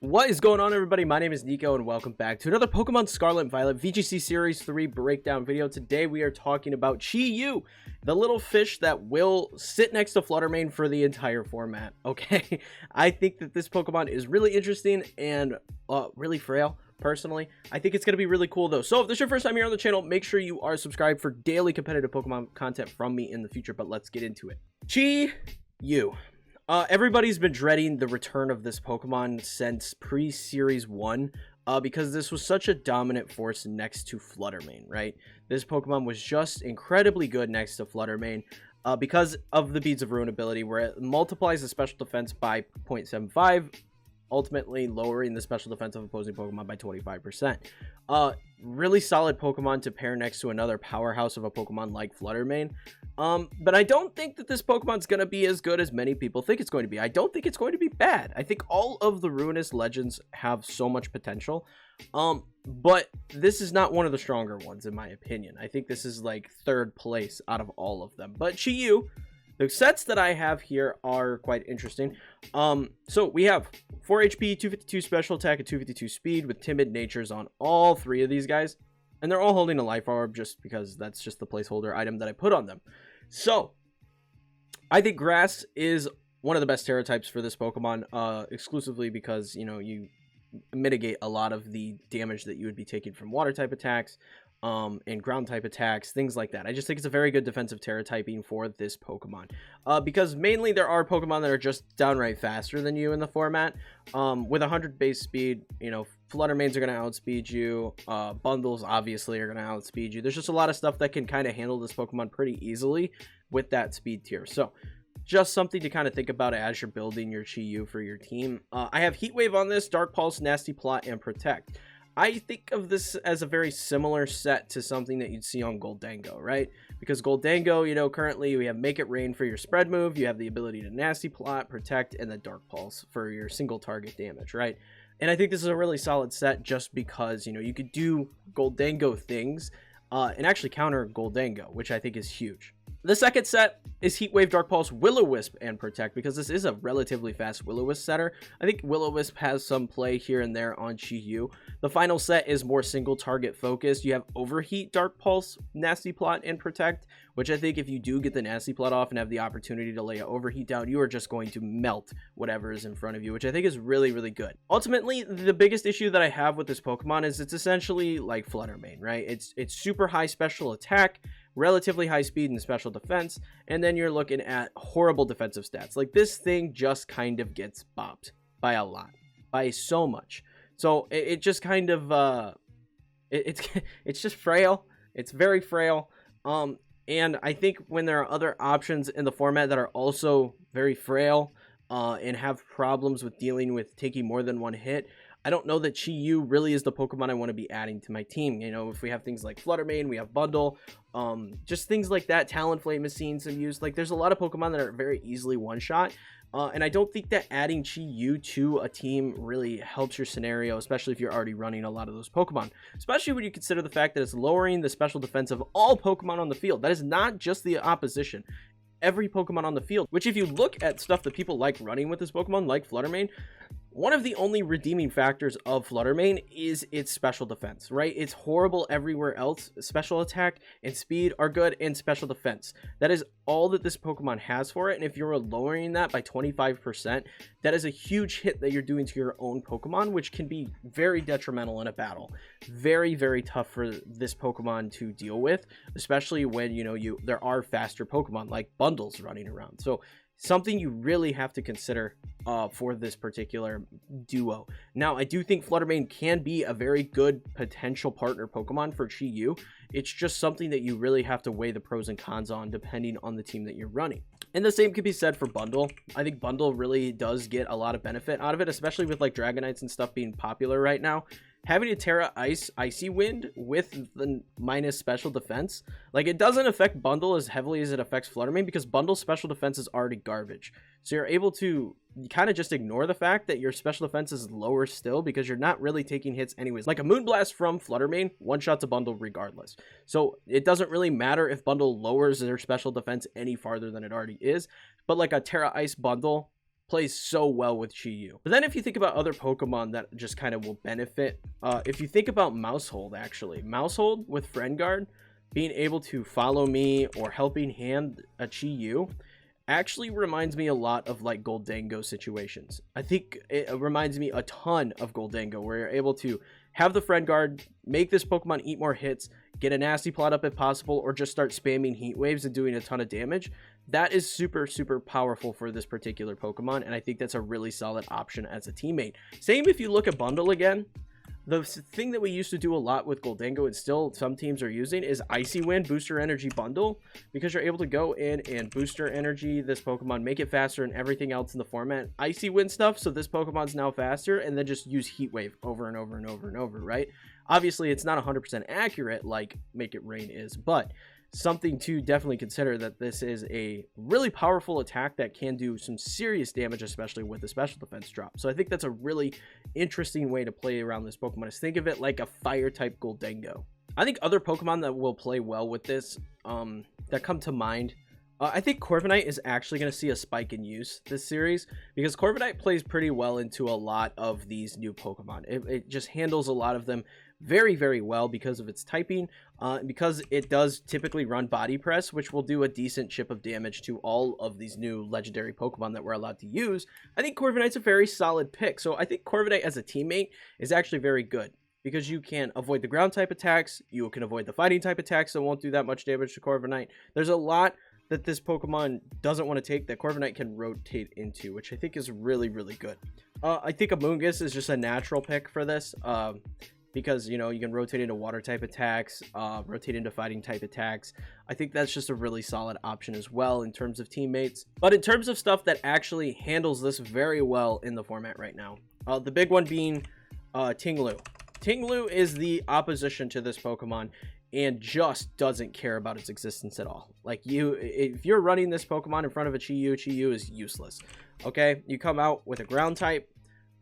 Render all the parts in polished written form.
What is going on, everybody? My name is Kneeckoh and welcome back to another Pokemon Scarlet and Violet VGC Series 3 breakdown video. Today we are talking about Chi-Yu, the little fish that will sit next to Fluttermane for the entire format. Okay, I think that this Pokemon is really interesting and really frail. Personally, I think it's going to be really cool though. So if this is your first time here on the channel, make sure you are subscribed for daily competitive Pokemon content from me in the future. But let's get into it. Chi-Yu. Everybody's been dreading the return of this Pokemon since pre-Series 1 because this was such a dominant force next to Fluttermane, right? This Pokemon was just incredibly good next to Fluttermane because of the Beads of Ruin ability, where it multiplies the special defense by 0.75, ultimately lowering the special defense of opposing Pokemon by 25%. Really solid Pokemon to pair next to another powerhouse of a Pokemon like Fluttermane. But I don't think that this Pokemon's going to be as good as many people think it's going to be. I don't think it's going to be bad. I think all of the Ruinous Legends have so much potential. But this is not one of the stronger ones, in my opinion. I think this is like third place out of all of them. But Chi-Yu, the sets that I have here are quite interesting. So we have 4 HP, 252 special attack, and 252 speed with timid natures on all three of these guys. And they're all holding a life orb just because that's just the placeholder item that I put on them. So I think grass is one of the best Terra types for this Pokemon, exclusively because, you know, you mitigate a lot of the damage that you would be taking from water type attacks, and ground type attacks, things like that. I just think it's a very good defensive Terra typing for this Pokemon, because mainly there are Pokemon that are just downright faster than you in the format. With 100 base speed, you know, Fluttermanes are going to outspeed you, bundles obviously are going to outspeed you. There's just a lot of stuff that can kind of handle this Pokemon pretty easily with that speed tier. So just something to kind of think about as you're building your Chi-Yu for your team. I have Heat Wave on this, Dark Pulse, Nasty Plot, and Protect. I think of this as a very similar set to something that you'd see on Gholdengo, right? Because Gholdengo, you know, currently we have Make It Rain for your spread move, you have the ability to Nasty Plot, Protect, and then Dark Pulse for your single target damage, right? And I think this is a really solid set just because, you know, you could do Gholdengo things and actually counter Gholdengo, which I think is huge. The second set is Heat Wave, Dark Pulse, Will-O-Wisp, and Protect, because this is a relatively fast Will-O-Wisp setter. I think Will-O-Wisp has some play here and there on Chi-Yu. The final set is more single target focused. You have Overheat, Dark Pulse, Nasty Plot, and Protect, which I think if you do get the Nasty Plot off and have the opportunity to lay an Overheat down, you are just going to melt whatever is in front of you, which I think is really, really good. Ultimately, the biggest issue that I have with this Pokemon is it's essentially like Fluttermane, right? It's super high special attack, relatively high speed and special defense, and then you're looking at horrible defensive stats. Like, this thing just kind of gets bopped by a lot, by so much. So it just kind of it's just frail. It's very frail. And I think when there are other options in the format that are also very frail and have problems with dealing with taking more than one hit, I don't know that Chi-Yu really is the Pokemon I want to be adding to my team. You know, if we have things like Fluttermane, we have Bundle, just things like that. Talonflame has seen some use. Like, there's a lot of Pokemon that are very easily one-shot. And I don't think that adding Chi-Yu to a team really helps your scenario, especially if you're already running a lot of those Pokemon. Especially when you consider the fact that it's lowering the special defense of all Pokemon on the field. That is not just the opposition. Every Pokemon on the field, which if you look at stuff that people like running with this Pokemon, like Fluttermane, one of the only redeeming factors of Fluttermane is its special defense, right? It's horrible everywhere else. Special attack and speed are good, and special defense. That is all that this Pokemon has for it, and if you're lowering that by 25%, that is a huge hit that you're doing to your own Pokemon, which can be very detrimental in a battle. Very, very tough for this Pokemon to deal with, especially when, you know, there are faster Pokemon like Bundles running around. So something you really have to consider for this particular duo. Now, I do think Fluttermane can be a very good potential partner Pokemon for Chi-Yu. It's just something that you really have to weigh the pros and cons on depending on the team that you're running. And the same could be said for Bundle. I think Bundle really does get a lot of benefit out of it, especially with like Dragonites and stuff being popular right now. Having a Terra Icy Wind with the minus special defense, like, it doesn't affect Bundle as heavily as it affects Fluttermane because Bundle's special defense is already garbage. So you're able to kind of just ignore the fact that your special defense is lower still because you're not really taking hits anyways. Like a Moonblast from Fluttermane, one-shots a Bundle regardless. So it doesn't really matter if Bundle lowers their special defense any farther than it already is. But like a Terra Ice Bundle plays so well with Chi-Yu. But then if you think about other Pokemon that just kind of will benefit, if you think about Mousehold, actually, Mousehold with Friend Guard, being able to follow me or helping hand a Chi-Yu actually reminds me a lot of like Goldango situations. I think it reminds me a ton of Goldango, where you're able to have the Friend Guard, make this Pokemon eat more hits, get a nasty plot up if possible, or just start spamming Heat Waves and doing a ton of damage. That is super, super powerful for this particular Pokemon, and I think that's a really solid option as a teammate. Same if you look at Bundle again. The thing that we used to do a lot with Goldango, and still some teams are using, is Icy Wind Booster Energy Bundle, because you're able to go in and booster energy this Pokemon, make it faster, and everything else in the format. Icy Wind stuff, so this Pokemon's now faster, and then just use Heat Wave over and over and over and over, right? Obviously, it's not 100% accurate like Make It Rain is, but something to definitely consider, that this is a really powerful attack that can do some serious damage, especially with the special defense drop. So I think that's a really interesting way to play around this Pokemon, is think of it like a fire type Goldango. I think other Pokemon that will play well with this that come to mind, I think Corviknight is actually going to see a spike in use this series, because Corviknight plays pretty well into a lot of these new Pokemon. It just handles a lot of them very, very well because of its typing, because it does typically run Body Press, which will do a decent chip of damage to all of these new legendary Pokemon that we're allowed to use. I think Corviknight's a very solid pick, so I think Corviknight as a teammate is actually very good, because you can avoid the ground type attacks, you can avoid the fighting type attacks that won't do that much damage to Corviknight. There's a lot that this Pokemon doesn't want to take that Corviknight can rotate into, which I think is really, really good. I think Amoonguss is just a natural pick for this, because, you know, you can rotate into water type attacks, rotate into fighting type attacks. I think that's just a really solid option as well in terms of teammates. But in terms of stuff that actually handles this very well in the format right now, the big one being Ting-Lu. Ting-Lu is the opposition to this Pokemon and just doesn't care about its existence at all. Like, if you're running this Pokemon in front of a Chi-Yu, Chi-Yu is useless. Okay, you come out with a ground type.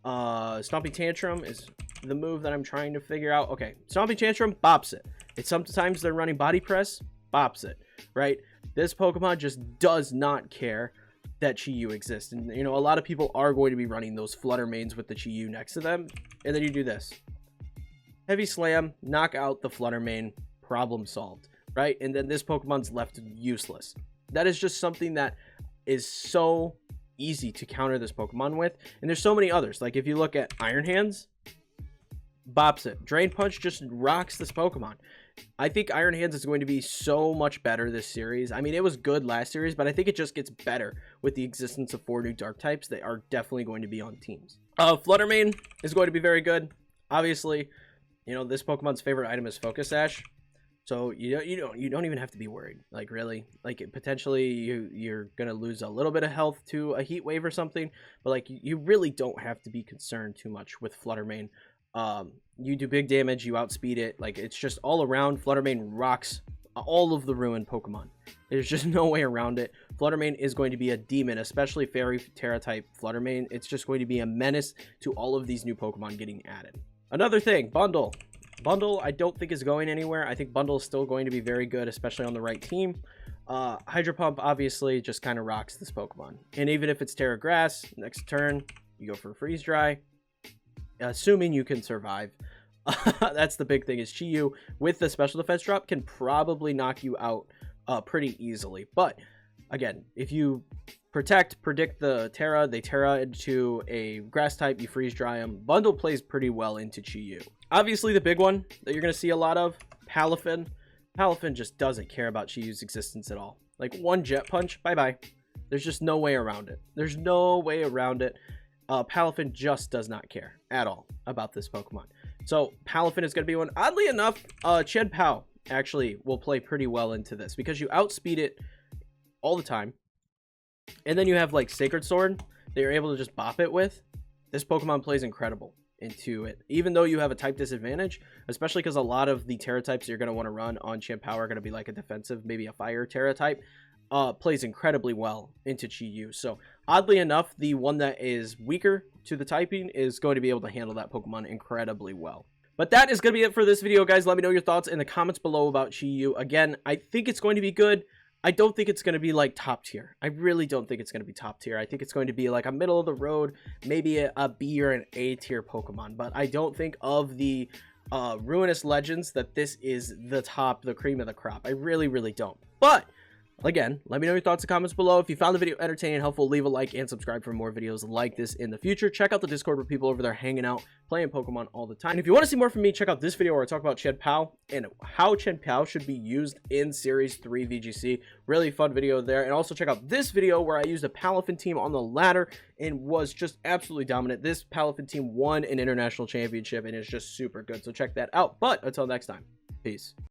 Stomping Tantrum is the move that I'm trying to figure out. Okay, Stomping Tantrum bops it. It's sometimes they're running Body Press, bops it, right? This Pokemon just does not care that Chi-Yu exists. And, you know, a lot of people are going to be running those Flutter Mains with the Chi-Yu next to them. And then you do this. Heavy Slam, knock out the Flutter Main, problem solved, right? And then this Pokemon's left useless. That is just something that is so easy to counter this Pokemon with. And there's so many others. Like, if you look at Iron Hands, bops it. Drain Punch just rocks this Pokemon. I think Iron Hands is going to be so much better this series. I mean, it was good last series, but I think it just gets better with the existence of 4 new dark types that are definitely going to be on teams. Flutter Mane is going to be very good. Obviously, you know, this Pokemon's favorite item is Focus Sash. So you don't even have to be worried. Like, really, like, potentially you're gonna lose a little bit of health to a Heat Wave or something, but like, you really don't have to be concerned too much with Flutter Mane. You do big damage, you outspeed it. Like, it's just all around. Flutter Mane rocks all of the ruined Pokemon. There's just no way around it. Flutter Mane is going to be a demon, especially Fairy Terra type Flutter Mane. It's just going to be a menace to all of these new Pokemon getting added. Another thing, Bundle. Bundle, I don't think is going anywhere. I think Bundle is still going to be very good, especially on the right team. Hydro Pump obviously just kind of rocks this Pokemon. And even if it's Terra Grass, next turn, you go for Freeze Dry, assuming you can survive. That's the big thing, is Chi-Yu with the special defense drop can probably knock you out pretty easily. But again, if you predict the Terra, they Terra into a grass type, you freeze dry them. Bundle plays pretty well into Chi-Yu. Obviously, the big one that you're going to see a lot of, Palafin. Palafin just doesn't care about Chi-Yu's existence at all. Like, one Jet Punch, bye-bye. There's just no way around it. There's no way around it. Palafin just does not care at all about this Pokemon. So, Palafin is going to be one. Oddly enough, Chen Pao actually will play pretty well into this, because you outspeed it all the time. And then you have, like, Sacred Sword that you're able to just bop it with. This Pokemon plays incredible into it, even though you have a type disadvantage, especially because a lot of the Terra types you're going to want to run on Chen Pao are going to be like a defensive, maybe a Fire Terra type. Plays incredibly well into Chi-Yu. So, oddly enough, the one that is weaker to the typing is going to be able to handle that Pokemon incredibly well. But that is going to be it for this video, guys. Let me know your thoughts in the comments below about Chi-Yu. Again, I think it's going to be good. I don't think it's going to be like top tier. I really don't think it's going to be top tier. I think it's going to be like a middle of the road, maybe a B or an A tier Pokemon. But I don't think of the Ruinous Legends that this is the cream of the crop. I really, really don't. But again, let me know your thoughts and comments below. If you found the video entertaining and helpful, leave a like and subscribe for more videos like this in the future. Check out the Discord where people over there hanging out, playing Pokemon all the time. And if you want to see more from me, check out this video where I talk about Chien-Pao and how Chien-Pao should be used in Series 3 VGC. Really fun video there. And also check out this video where I used a Palafin team on the ladder and was just absolutely dominant. This Palafin team won an international championship and is just super good. So check that out. But until next time, peace.